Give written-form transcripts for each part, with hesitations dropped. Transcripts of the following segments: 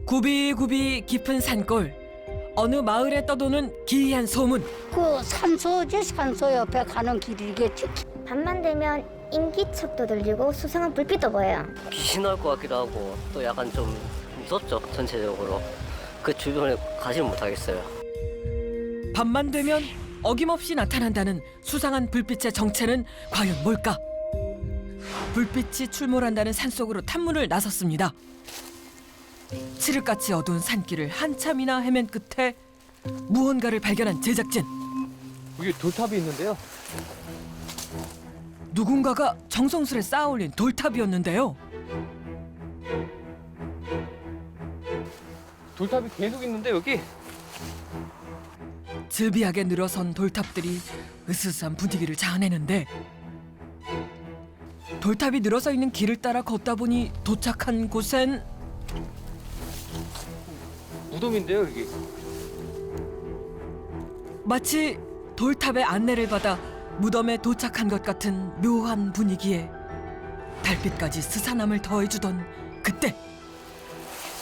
굽이굽이 깊은 산골. 어느 마을에 떠도는 기이한 소문. 그 산소지, 산소 옆에 가는 길이겠지. 밤만 되면 인기척도 들리고 수상한 불빛도 보여요. 귀신 나올 것 같기도 하고 또 약간 좀 무섭죠, 전체적으로. 그 주변에 가지를 못하겠어요. 밤만 되면 어김없이 나타난다는 수상한 불빛의 정체는 과연 뭘까? 불빛이 출몰한다는 산속으로 탐문을 나섰습니다. 칠흑같이 어두운 산길을 한참이나 헤맨 끝에 무언가를 발견한 제작진. 여기 돌탑이 있는데요. 누군가가 정성스레 쌓아올린 돌탑이었는데요. 돌탑이 계속 있는데 여기. 즐비하게 늘어선 돌탑들이 으스스한 분위기를 자아내는데 돌탑이 늘어서 있는 길을 따라 걷다 보니 도착한 곳엔 무덤인데요 여기. 마치 돌탑의 안내를 받아 무덤에 도착한 것 같은 묘한 분위기에 달빛까지 스산함을 더해주던 그때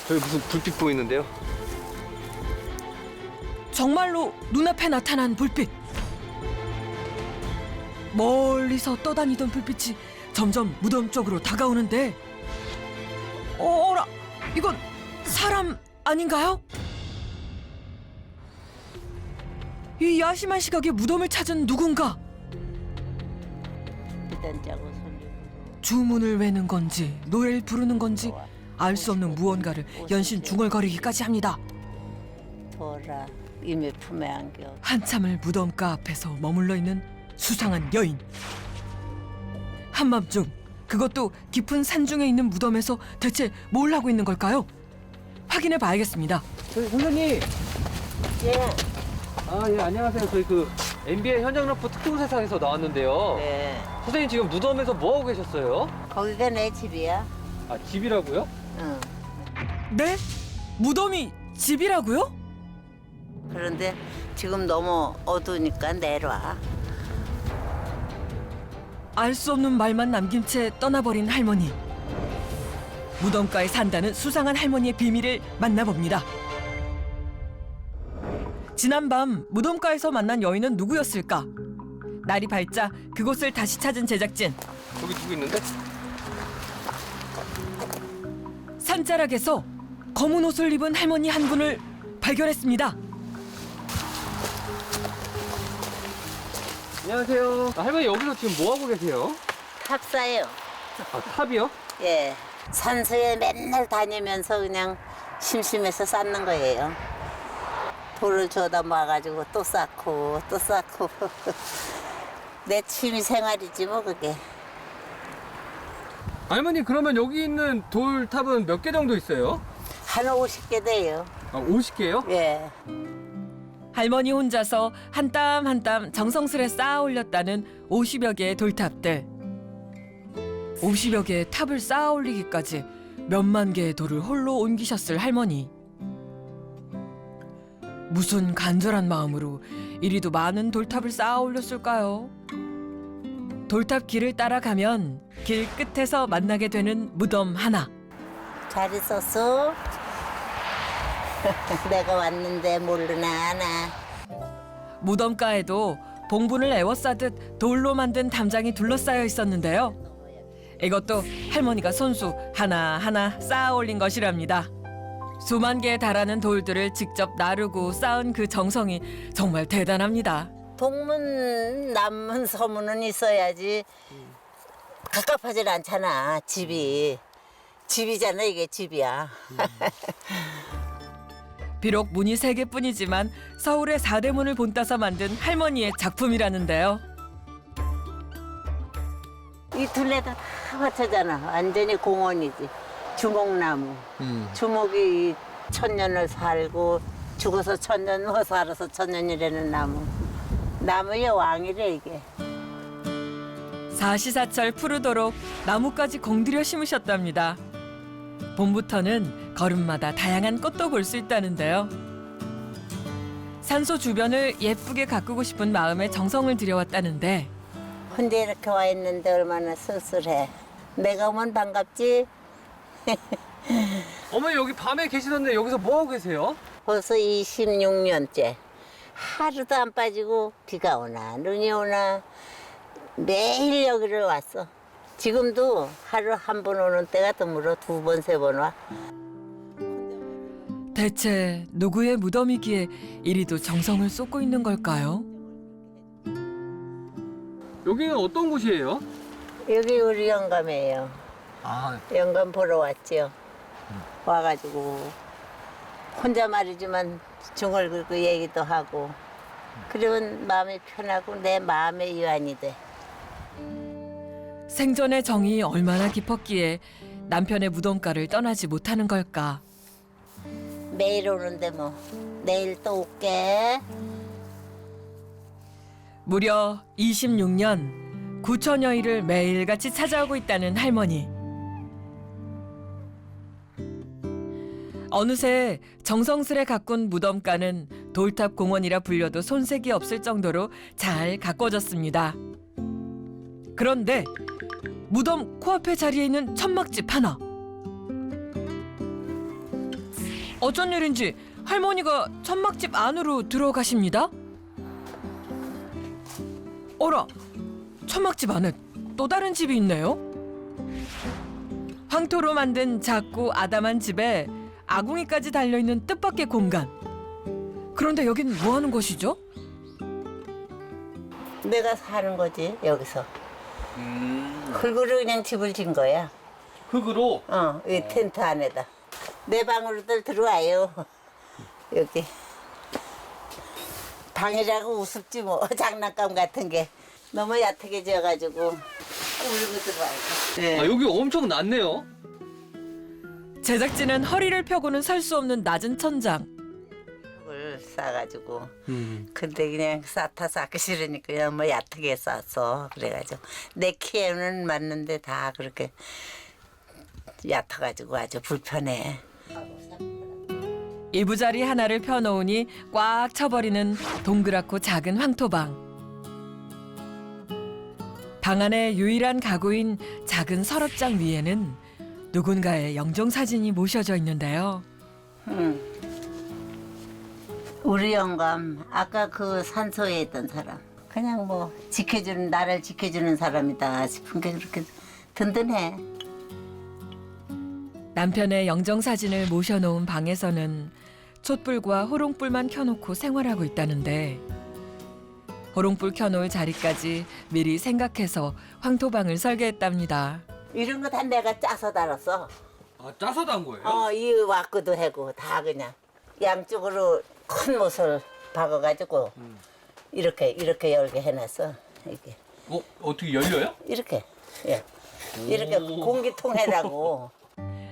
저기 무슨 불빛 보이는데요. 정말로 눈앞에 나타난 불빛. 멀리서 떠다니던 불빛이 점점 무덤 쪽으로 다가오는데 어라, 이건 사람 아닌가요? 이 야심한 시각에 무덤을 찾은 누군가. 주문을 외는 건지 노래를 부르는 건지 알 수 없는 무언가를 연신 중얼거리기까지 합니다. 돌아, 이미 품에 안겨. 한참을 무덤가 앞에서 머물러 있는 수상한 여인. 한밤중 그것도 깊은 산중에 있는 무덤에서 대체 뭘 하고 있는 걸까요? 확인해 봐야겠습니다. 저기 선생님. 예. 예 안녕하세요. 저희 그 MBN 현장 러프 특종세상에서 나왔는데요. 네. 선생님 지금 무덤에서 뭐 하고 계셨어요? 거기가 내 집이야. 아 집이라고요? 응. 네? 무덤이 집이라고요? 그런데 지금 너무 어두우니까 내려와. 알 수 없는 말만 남긴 채 떠나버린 할머니. 무덤가에 산다는 수상한 할머니의 비밀을 만나봅니다. 지난밤 무덤가에서 만난 여인은 누구였을까? 날이 밝자 그곳을 다시 찾은 제작진. 저기 누구 있는데? 산자락에서 검은 옷을 입은 할머니 한 분을 발견했습니다. 안녕하세요. 할머니 여기서 지금 뭐 하고 계세요? 탑사예요. 아 탑이요? 예. 산소에 맨날 다니면서 그냥 심심해서 쌓는 거예요. 돌을 줘다 모아가지고 또 쌓고 또 쌓고. 내 취미 생활이지 뭐 그게. 할머니 그러면 여기 있는 돌탑은 몇 개 정도 있어요? 한 50개 돼요. 아 50개요? 예. 할머니 혼자서 한 땀 한 땀 정성스레 쌓아 올렸다는 50여 개의 돌탑들. 50여 개의 탑을 쌓아 올리기까지 몇만 개의 돌을 홀로 옮기셨을 할머니. 무슨 간절한 마음으로 이리도 많은 돌탑을 쌓아 올렸을까요? 돌탑 길을 따라가면 길 끝에서 만나게 되는 무덤 하나. 잘 있었어? 내가 왔는데 모르나 아나. 무덤가에도 봉분을 애워싸듯 돌로 만든 담장이 둘러싸여 있었는데요. 이것도 할머니가 손수 하나하나 쌓아 올린 것이랍니다. 수만 개에 달하는 돌들을 직접 나르고 쌓은 그 정성이 정말 대단합니다. 동문, 남문, 서문은 있어야지. 갑갑하진 않잖아, 집이. 집이잖아, 이게 집이야. 비록 문이 3개뿐이지만 서울의 4대문을 본따서 만든 할머니의 작품이라는데요. 이 둘레다 다 맞춰잖아. 완전히 공원이지. 주목나무. 주목이 천년을 살고 죽어서 천년, 뭐 살아서 천년이라는 나무. 나무의 왕이래, 이게. 사시사철 푸르도록 나무까지 공들여 심으셨답니다. 봄부터는 걸음마다 다양한 꽃도 볼 수 있다는데요. 산소 주변을 예쁘게 가꾸고 싶은 마음에 정성을 들여왔다는데 혼자 이렇게 와 있는데 얼마나 쓸쓸해. 내가 오면 반갑지? 어머니 여기 밤에 계시던데 여기서 뭐 하고 계세요? 벌써 26년째. 하루도 안 빠지고 비가 오나 눈이 오나 매일 여기를 왔어. 지금도 하루 한 번 오는 때가 드물어 2번, 3번 와. 대체 누구의 무덤이기에 이리도 정성을 쏟고 있는 걸까요? 여기는 어떤 곳이에요? 여기 우리 영감이에요. 아, 영감 보러 왔지요. 와가지고 혼자 말이지만 중얼 긁고 얘기도 하고 그러면 마음이 편하고 내 마음의 위안이 돼. 생전의 정이 얼마나 깊었기에 남편의 무덤가를 떠나지 못하는 걸까? 매일 오는데 뭐 내일 또 올게. 무려 26년 9천여일을 매일같이 찾아오고 있다는 할머니. 어느새 정성스레 가꾼 무덤가는 돌탑 공원이라 불려도 손색이 없을 정도로 잘 가꿔졌습니다. 그런데 무덤 코앞에 자리에 있는 천막집 하나. 어쩐 일인지 할머니가 천막집 안으로 들어가십니다. 어라, 천막집 안에 또 다른 집이 있네요. 황토로 만든 작고 아담한 집에 아궁이까지 달려있는 뜻밖의 공간. 그런데 여긴 뭐 하는 곳이죠? 내가 사는 거지 여기서. 흙으로 그냥 집을 진 거야. 흙으로? 이 텐트 안에다. 내 방으로들 들어와요. 여기. 방이라고 우습지 뭐. 장난감 같은 게. 너무 얕게 지어가지고 울고 들어와요. 네. 아, 여기 엄청 낮네요. 제작진은 허리를 펴고는 살 수 없는 낮은 천장. 흙을 싸가지고. 근데 그냥 쌓다 쌓기 싫으니까 그냥 뭐 얕게 쌌어. 그래가지고. 내 키에는 맞는데 다 그렇게 얕아가지고 아주 불편해. 이부자리 하나를 펴놓으니 꽉 차버리는 동그랗고 작은 황토방. 방 안의 유일한 가구인 작은 서랍장 위에는 누군가의 영정사진이 모셔져 있는데요. 우리 영감 아까 그 산소에 있던 사람 그냥 뭐 지켜주는 나를 지켜주는 사람이다 싶은 게 그렇게 든든해. 남편의 영정사진을 모셔놓은 방에서는 촛불과 호롱불만 켜놓고 생활하고 있다는데 호롱불 켜놓을 자리까지 미리 생각해서 황토방을 설계했답니다. 이런 거 다 내가 짜서 달았어. 아, 짜서 단 거예요? 이 와꾸도 하고 다 그냥 양쪽으로 큰 못을 박아가지고 이렇게 열게 해놨어. 이게 어떻게 열려요? 이렇게 예. 이렇게 공기통 해라고.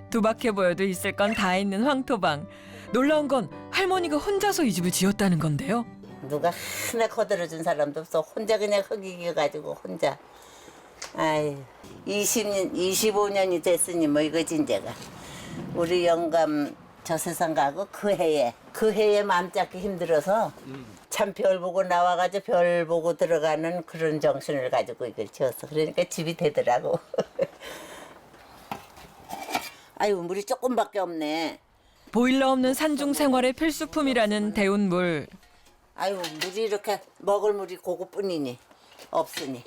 두박해 보여도 있을 건 다 있는 황토방. 놀라운 건 할머니가 혼자서 이 집을 지었다는 건데요. 누가 하나 거들어준 사람도 없어. 혼자 그냥 흙이겨가지고 혼자. 아이 20년, 25년이 됐으니 뭐 이거지 이제가. 우리 영감 저 세상 가고 그 해에 마음 잡기 힘들어서 참 별 보고 나와가지고 별 보고 들어가는 그런 정신을 가지고 이걸 지었어. 그러니까 집이 되더라고. 아유 물이 조금밖에 없네. 보일러 없는 산중 생활의 필수품이라는 데운물. 아유 물이 이렇게 먹을 물이 그거뿐이니 없으니.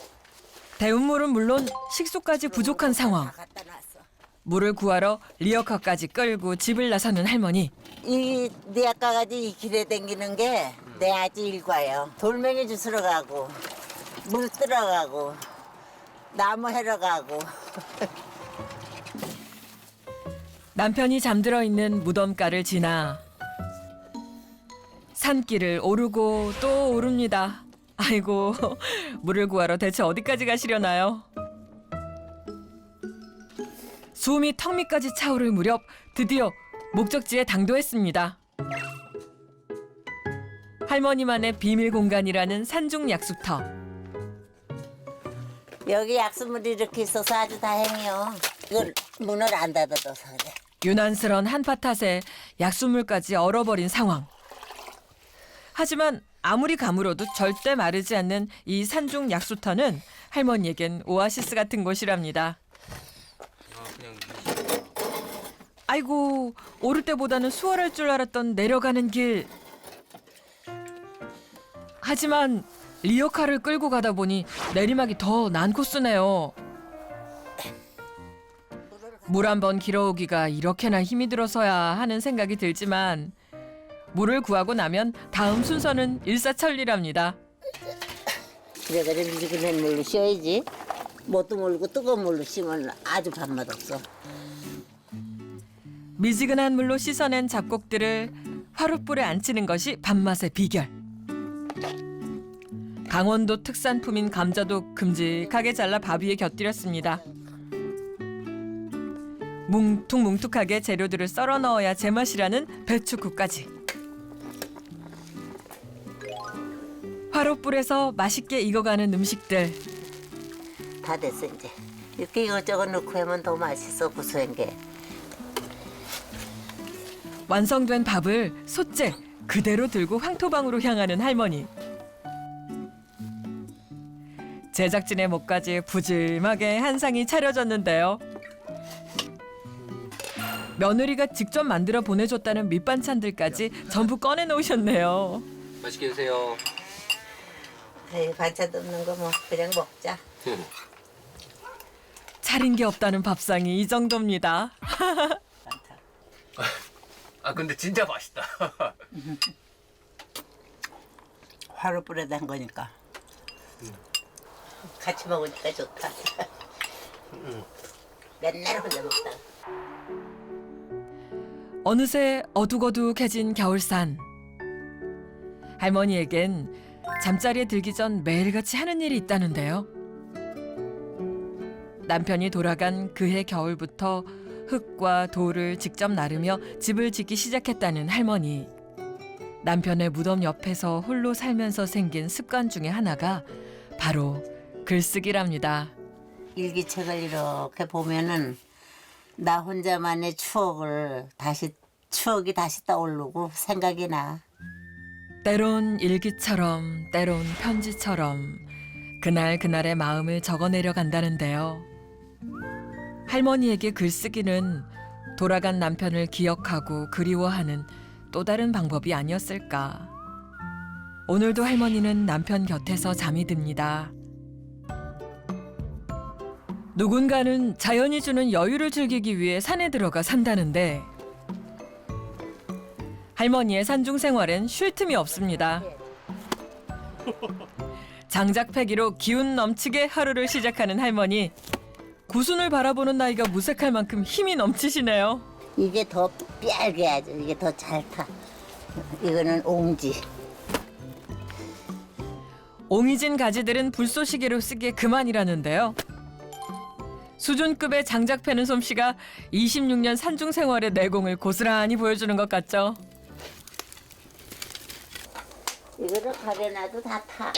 데운물은 물론 식수까지 부족한 상황. 다 갖다 놨어. 물을 구하러 리어카까지 끌고 집을 나서는 할머니. 이 니아까가지 이 길에 댕기는 게 내 아지 일과예요. 돌멩이 주스러 가고 물 뜨러 가고 나무 해러 가고. 남편이 잠들어 있는 무덤가를 지나 산길을 오르고 또 오릅니다. 아이고, 물을 구하러 대체 어디까지 가시려나요? 숨이 턱 밑까지 차오를 무렵 드디어 목적지에 당도했습니다. 할머니만의 비밀 공간이라는 산중 약수터. 여기 약수물이 이렇게 있어서 아주 다행이요. 이걸 문을 안 닫아둬서 그래. 유난스런 한파탓에 약수물까지 얼어버린 상황. 하지만 아무리 가물어도 절대 마르지 않는 이 산중 약수터는 할머니에겐 오아시스 같은 곳이랍니다. 아이고, 오를 때보다는 수월할 줄 알았던 내려가는 길. 하지만 리어카를 끌고 가다 보니 내리막이 더 난 코스네요. 물 한 번 길어오기가 이렇게나 힘이 들어서야 하는 생각이 들지만 물을 구하고 나면 다음 순서는 일사천리랍니다. 그래가지고 미지근한 물로 씌어야지. 뭣도 모르고 뜨거운 물로 씌우면 아주 밥맛 없어. 미지근한 물로 씻어낸 잡곡들을 화롯불에 안치는 것이 밥맛의 비결. 강원도 특산품인 감자도 큼직하게 잘라 밥 위에 곁들였습니다. 뭉툭뭉툭하게 재료들을 썰어 넣어야 제맛이라는 배추국까지. 화롯불에서 맛있게 익어가는 음식들. 다 됐어 이제. 이렇게 이것저것 넣고 하면 더 맛있어 구수한 게. 완성된 밥을 솥째 그대로 들고 황토방으로 향하는 할머니. 제작진의 목까지 푸짐하게 한 상이 차려졌는데요. 며느리가 직접 만들어 보내줬다는 밑반찬들까지 전부 꺼내놓으셨네요. 맛있게 드세요. 에이, 반찬 없는 거 뭐 그냥 먹자. 차린 게 없다는 밥상이 이 정도입니다. 아 근데 진짜 맛있다. 화로불에다 한 거니까. 같이 먹으니까 좋다. 맨날 혼자 먹다. 어느새 어둑어둑해진 겨울산. 할머니에겐 잠자리에 들기 전 매일같이 하는 일이 있다는데요. 남편이 돌아간 그해 겨울부터 흙과 돌을 직접 나르며 집을 짓기 시작했다는 할머니. 남편의 무덤 옆에서 홀로 살면서 생긴 습관 중에 하나가 바로 글쓰기랍니다. 일기책을 이렇게 보면은 나 혼자만의 추억이 다시 떠오르고 생각이 나. 때론 일기처럼 때론 편지처럼 그날의 마음을 적어내려 간다는데요. 할머니에게 글쓰기는 돌아간 남편을 기억하고 그리워하는 또 다른 방법이 아니었을까. 오늘도 할머니는 남편 곁에서 잠이 듭니다. 누군가는 자연이 주는 여유를 즐기기 위해 산에 들어가 산다는데 할머니의 산중 생활엔 쉴 틈이 없습니다. 장작패기로 기운 넘치게 하루를 시작하는 할머니. 구순을 바라보는 나이가 무색할 만큼 힘이 넘치시네요. 이게 더 삐알게 아주 이게 더 잘 타. 이거는 옹지. 옹이진 가지들은 불쏘시개로 쓰기에 그만이라는데요. 수준급의 장작 패는 솜씨가 26년 산중 생활의 내공을 고스란히 보여주는 것 같죠. 이거를 가려놔도 다 타.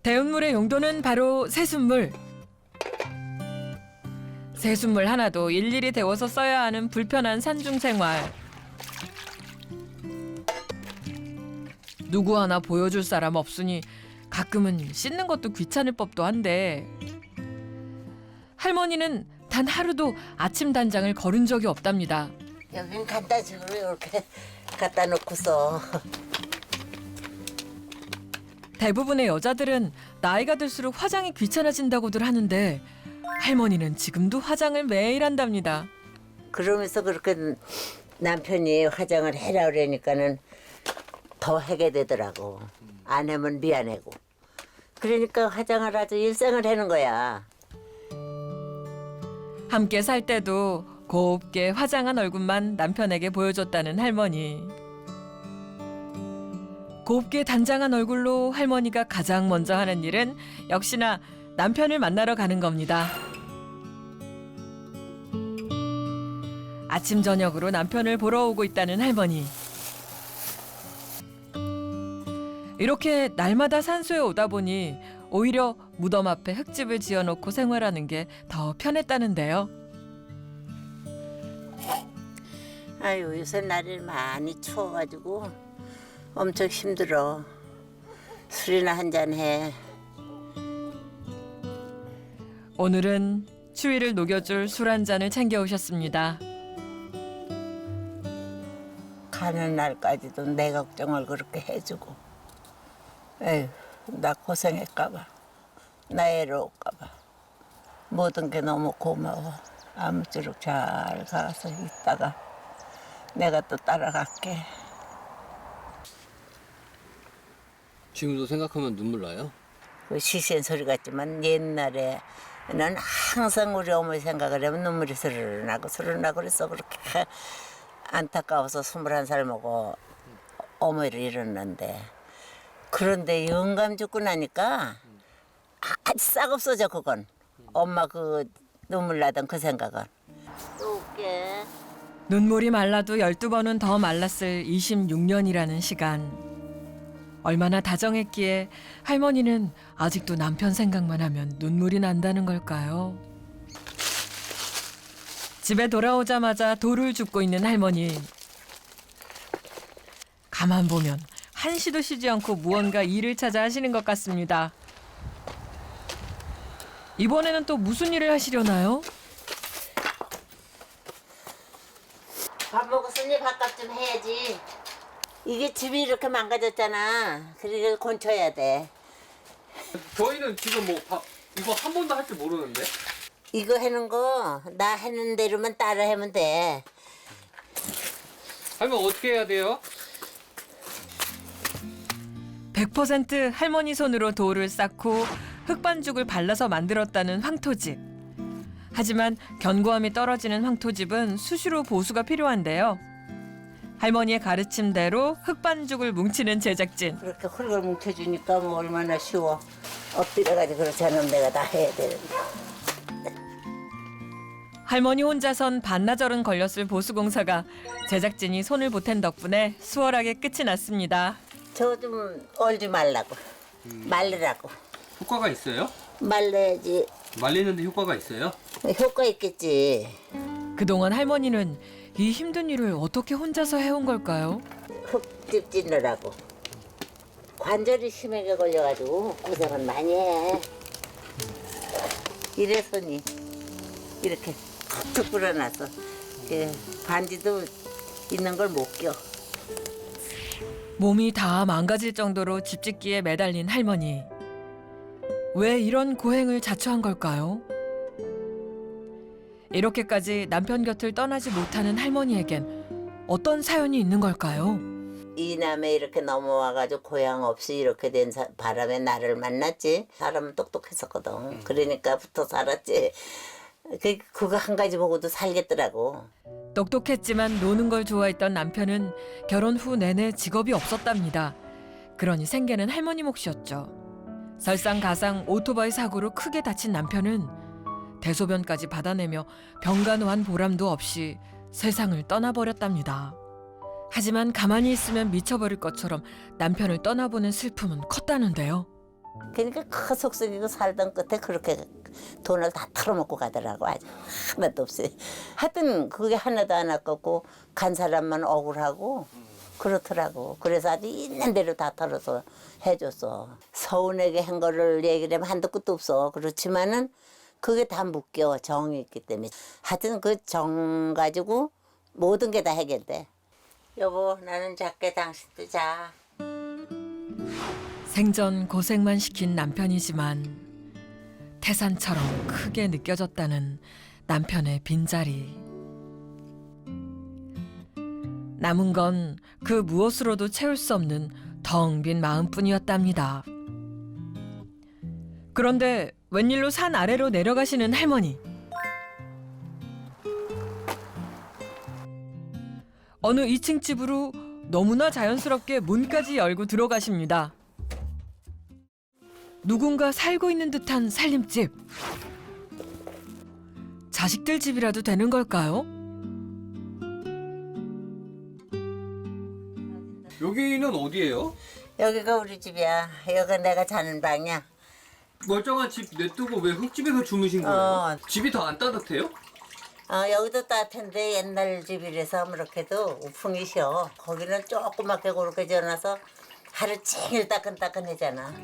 대운물의 용도는 바로 새순물. 새순물 하나도 일일이 데워서 써야 하는 불편한 산중 생활. 누구 하나 보여줄 사람 없으니 가끔은 씻는 것도 귀찮을 법도 한데 할머니는 단 하루도 아침 단장을 거른 적이 없답니다. 여긴 간단식으로 이렇게 갖다 놓고서. 대부분의 여자들은 나이가 들수록 화장이 귀찮아진다고들 하는데 할머니는 지금도 화장을 매일 한답니다. 그러면서 그렇게 남편이 화장을 해라 그러니까는 더 하게 되더라고. 안 하면 미안하고. 그러니까 화장을 아주 일상을 하는 거야. 함께 살 때도 곱게 화장한 얼굴만 남편에게 보여줬다는 할머니. 곱게 단장한 얼굴로 할머니가 가장 먼저 하는 일은 역시나 남편을 만나러 가는 겁니다. 아침 저녁으로 남편을 보러 오고 있다는 할머니. 이렇게 날마다 산소에 오다 보니 오히려 무덤 앞에 흙집을 지어놓고 생활하는 게 더 편했다는데요. 아유 요새 날이 많이 추워가지고 엄청 힘들어. 술이나 한잔 해. 오늘은 추위를 녹여줄 술 한 잔을 챙겨오셨습니다. 가는 날까지도 내 걱정을 그렇게 해주고. 에휴, 나 고생할까봐. 나 애로울까봐. 모든 게 너무 고마워. 아무쪼록 잘 가서 있다가 내가 또 따라갈게. 지금도 생각하면 눈물 나요? 그 시시한 소리 같지만 옛날에는 항상 우리 어머니 생각을 하면 눈물이 스르르 나고 그래서 그렇게 안타까워서 21살 먹어 어머니를 잃었는데, 그런데 영감 죽고 나니까 아주 싹 없어져 그건. 엄마 그 눈물 나던 그 생각은. 또 올게. 눈물이 말라도 12번은 더 말랐을 26년이라는 시간. 얼마나 다정했기에 할머니는 아직도 남편 생각만 하면 눈물이 난다는 걸까요? 집에 돌아오자마자 돌을 줍고 있는 할머니. 가만 보면 한시도 쉬지 않고 무언가 일을 찾아 하시는 것 같습니다. 이번에는 또 무슨 일을 하시려나요? 밥 먹었으니 밥값 좀 해야지. 이게 집이 이렇게 망가졌잖아. 그러니까 건쳐야 돼. 저희는 지금 뭐 이거 한 번도 할 줄 모르는데. 이거 해는 거 나 하는 대로만 따라 하면 돼. 할머니 어떻게 해야 돼요? 100% 할머니 손으로 돌을 쌓고 흙반죽을 발라서 만들었다는 황토집. 하지만 견고함이 떨어지는 황토집은 수시로 보수가 필요한데요. 할머니의 가르침대로 흙반죽을 뭉치는 제작진. 그렇게 흙을 뭉쳐주니까 뭐 얼마나 쉬워. 엎드려가지고 그렇지 않으면 내가 다 해야 되는데. 할머니 혼자선 반나절은 걸렸을 보수공사가 제작진이 손을 보탠 덕분에 수월하게 끝이 났습니다. 저 좀 얼지 말라고. 말리라고. 효과가 있어요? 말려야지 말리는데 효과가 있어요? 효과 있겠지. 그동안 할머니는 이 힘든 일을 어떻게 혼자서 해온 걸까요? 흙집 찢느라고. 관절이 심하게 걸려가지고 고생은 많이 해. 이래 손이 이렇게 툭툭 불어나서 반지도 있는 걸 못 껴. 몸이 다 망가질 정도로 집짓기에 매달린 할머니. 왜 이런 고행을 자초한 걸까요? 이렇게까지 남편 곁을 떠나지 못하는 할머니에겐 어떤 사연이 있는 걸까요? 이남에 이렇게 넘어와가지고 고향 없이 이렇게 된 바람에 나를 만났지. 사람은 똑똑했었거든. 그러니까 붙어 살았지. 그거 한 가지 보고도 살겠더라고. 똑똑했지만 노는 걸 좋아했던 남편은 결혼 후 내내 직업이 없었답니다. 그러니 생계는 할머니 몫이었죠. 설상가상 오토바이 사고로 크게 다친 남편은 대소변까지 받아내며 병간호한 보람도 없이 세상을 떠나버렸답니다. 하지만 가만히 있으면 미쳐버릴 것처럼 남편을 떠나보는 슬픔은 컸다는데요. 그러니까 그 속썩이고 살던 끝에 그렇게 돈을 다 털어먹고 가더라고. 아주 하나도 없이. 하여튼 그게 하나도 안 아깝고 간 사람만 억울하고 그렇더라고. 그래서 아주 있는 대로 다 털어서 해줬어. 서운하게 한 거를 얘기를 하면 한도 끝도 없어. 그렇지만은 그게 다 묶여. 정이 있기 때문에. 하여튼 그 정 가지고 모든 게 다 해결돼. 여보, 나는 작게 당신도 자. 생전 고생만 시킨 남편이지만 태산처럼 크게 느껴졌다는 남편의 빈자리. 남은 건 그 무엇으로도 채울 수 없는 텅 빈 마음뿐이었답니다. 그런데 웬일로 산 아래로 내려가시는 할머니. 어느 2층 집으로 너무나 자연스럽게 문까지 열고 들어가십니다. 누군가 살고 있는 듯한 살림집. 자식들 집이라도 되는 걸까요? 여기는 어디예요? 여기가 우리 집이야. 여기가 내가 자는 방이야. 멀쩡한 집 냅두고 왜 흙집에서 주무신 거예요? 집이 더 안 따뜻해요? 여기도 따뜻한데 옛날 집이라서 아무렇게도 우풍이 쉬어. 거기는 조그맣게 그렇게 지어놔서 하루 종일 따끈따끈하잖아.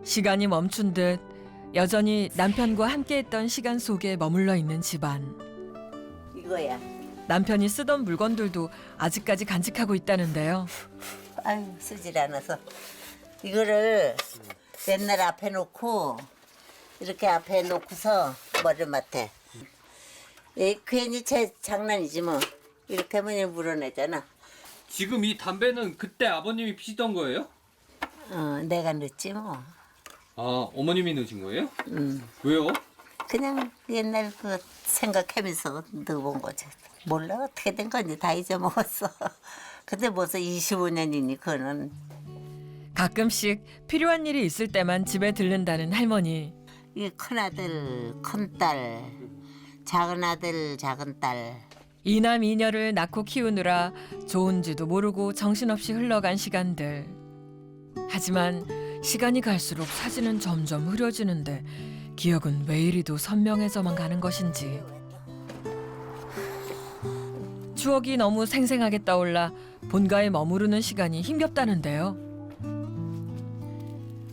시간이 멈춘 듯 여전히 남편과 함께했던 시간 속에 머물러 있는 집안. 이거야. 남편이 쓰던 물건들도 아직까지 간직하고 있다는데요. 아유, 쓰질 않아서. 이거를 맨날 앞에 놓고, 이렇게 앞에 놓고서 머리맡에. 괜히 제 장난이지 뭐. 이렇게 하면 물어내잖아. 지금 이 담배는 그때 아버님이 피시던 거예요? 내가 넣지 뭐. 아, 어머님이 넣으신 거예요? 음. 왜요? 그냥 옛날 그 생각하면서 넣어본 거지. 몰라 어떻게 된 건지 다 잊어먹었어. 근데 벌써 25년이니 그거는. 가끔씩 필요한 일이 있을 때만 집에 들른다는 할머니. 이 큰아들, 큰딸, 작은아들, 작은딸. 이남 이녀를 낳고 키우느라 좋은지도 모르고 정신없이 흘러간 시간들. 하지만 시간이 갈수록 사진은 점점 흐려지는데 기억은 왜 이리도 선명해져만 가는 것인지. 추억이 너무 생생하게 떠올라 본가에 머무르는 시간이 힘겹다는데요.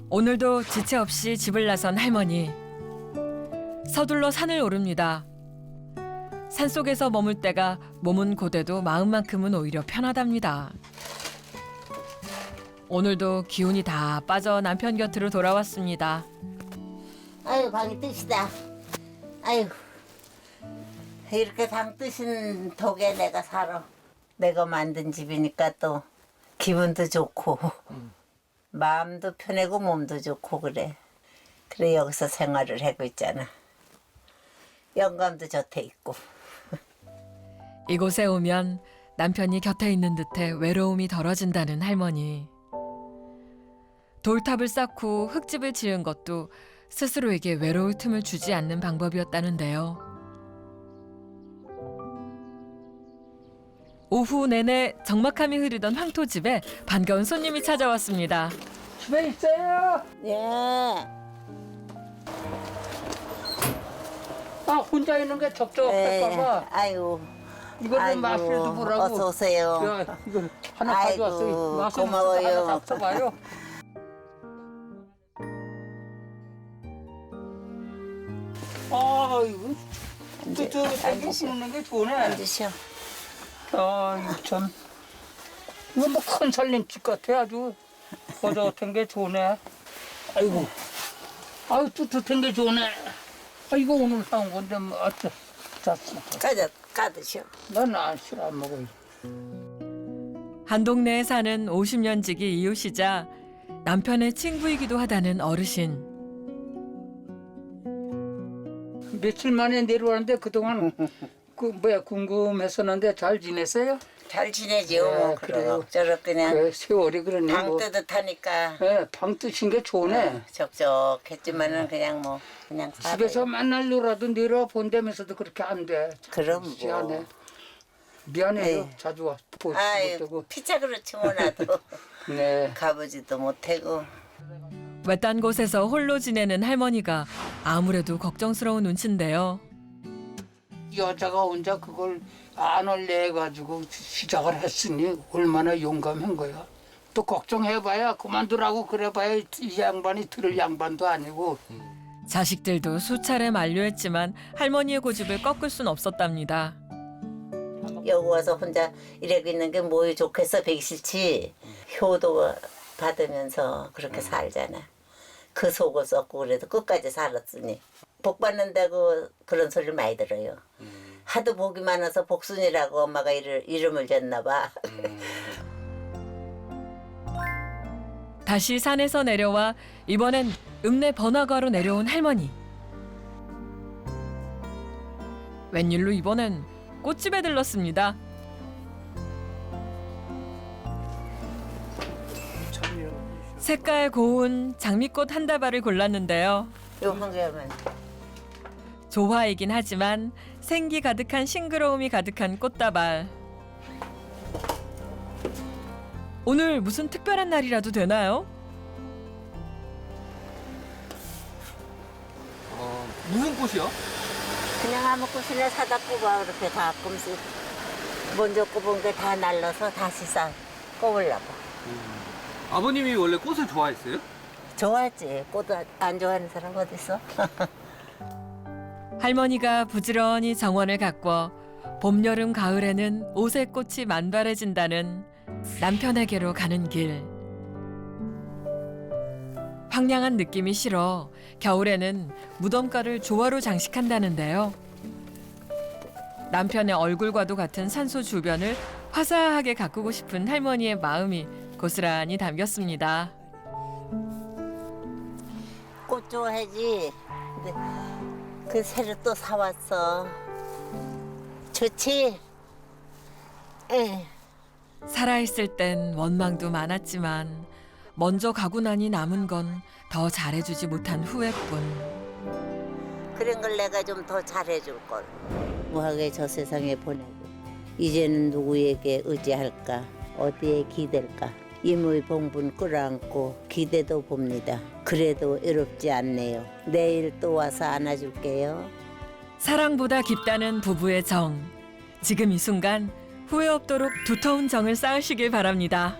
오늘도 지체 없이 집을 나선 할머니. 서둘러 산을 오릅니다. 산속에서 머물 때가 몸은 고되도 마음만큼은 오히려 편하답니다. 오늘도 기운이 다 빠져 남편 곁으로 돌아왔습니다. 아유 방이 뜻이다. 아유 이렇게 방 뜨신 덕에 내가 살아. 내가 만든 집이니까 또 기분도 좋고 마음도 편하고 몸도 좋고 그래. 그래 여기서 생활을 하고 있잖아. 영감도 곁에 있고. 이곳에 오면 남편이 곁에 있는 듯해 외로움이 덜어진다는 할머니. 돌탑을 쌓고 흙집을 지은 것도 스스로에게 외로울 틈을 주지 않는 방법이었다는데요. 오후 내내 적막함이 흐르던 황토집에 반가운 손님이 찾아왔습니다. 집에 있어요. 예. 아 혼자 있는 게 적적할까봐 아유. 이거를 아이고, 맛을 보라고. 어서 오세요. 야, 이거 하나 아이고, 가져왔어요. 맛을 고마워요. 하나 잡숴봐요. 아 이거 뚜뚜하게 먹는 게 좋네. 앉으셔. 아 이거 참 이거 뭐 큰 살림집 같아 아주 버젓한 게 좋네. 아이고 아유 뚜뚜한 게 좋네. 아 이거 오늘 사온 건데 뭐 어째 잤어. 가드셔. 난 안 싫어 안 먹어. 한 동네에 사는 50년 지기 이웃이자 남편의 친구이기도 하다는 어르신. 며칠 만에 내려왔는데 그동안 궁금했었는데 잘 지냈어요? 잘 지내죠. 네, 그래요. 저렇게 그냥 그 세월이 그러네. 방 뭐. 뜨듯하니까 네, 방 뜨신 게 좋네. 적적했지만은 그냥 뭐 그냥 집에서 맨날 놀아도 내려와 본다면서도 그렇게 안 돼. 그럼 미안해. 뭐. 미안해요. 네. 자주 와 보지도 아유 못하고. 피차 그렇지 뭐 나도 네. 가보지도 못하고. 외딴 곳에서 홀로 지내는 할머니가 아무래도 걱정스러운 눈치인데요. 여자가 혼자 그걸 안 할래 해가지고 시작을 했으니 얼마나 용감한 거야. 또 걱정해봐야 그만두라고 그래봐야 이 양반이 들을 양반도 아니고. 자식들도 수차례 만류했지만 할머니의 고집을 꺾을 순 없었답니다. 여기 와서 혼자 이러고 있는 게 뭐에 좋겠어 배기 싫지. 효도 받으면서 그렇게 살잖아. 그 속을 썩고 그래도 끝까지 살았으니 복 받는다고 그런 소리를 많이 들어요. 하도 복이 많아서 복순이라고 엄마가 이름을 줬나 봐. 다시 산에서 내려와 이번엔 읍내 번화가로 내려온 할머니. 웬일로 이번엔 꽃집에 들렀습니다. 색깔 고운 장미꽃 한 다발을 골랐는데요. 요 한개만. 조화이긴 하지만 생기 가득한 싱그러움이 가득한 꽃다발. 오늘 무슨 특별한 날이라도 되나요? 무슨 꽃이요? 그냥 아무 꽃이나 사다 꼽아 그렇게 가끔씩 먼저 꼽은 게 다 날라서 다시 꼽으려고. 아버님이 원래 꽃을 좋아했어요? 좋아하지. 꽃 안 좋아하는 사람 어디 있어? 할머니가 부지런히 정원을 가꿔 봄, 여름, 가을에는 옷의 꽃이 만발해진다는 남편에게로 가는 길. 황량한 느낌이 싫어 겨울에는 무덤가를 조화로 장식한다는데요. 남편의 얼굴과도 같은 산소 주변을 화사하게 가꾸고 싶은 할머니의 마음이 고스란히 담겼습니다. 꽃 좋아하지. 근데 그 새로 또 사왔어. 좋지? 응. 살아있을 땐 원망도 많았지만 먼저 가고 나니 남은 건 더 잘해주지 못한 후회뿐. 그런 걸 내가 좀 더 잘해줄 걸. 무하게 저 세상에 보내고 이제는 누구에게 의지할까? 어디에 기댈까? 이무의 봉분 끌어안고 기대도 봅니다. 그래도 외롭지 않네요. 내일 또 와서 안아줄게요. 사랑보다 깊다는 부부의 정. 지금 이 순간 후회 없도록 두터운 정을 쌓으시길 바랍니다.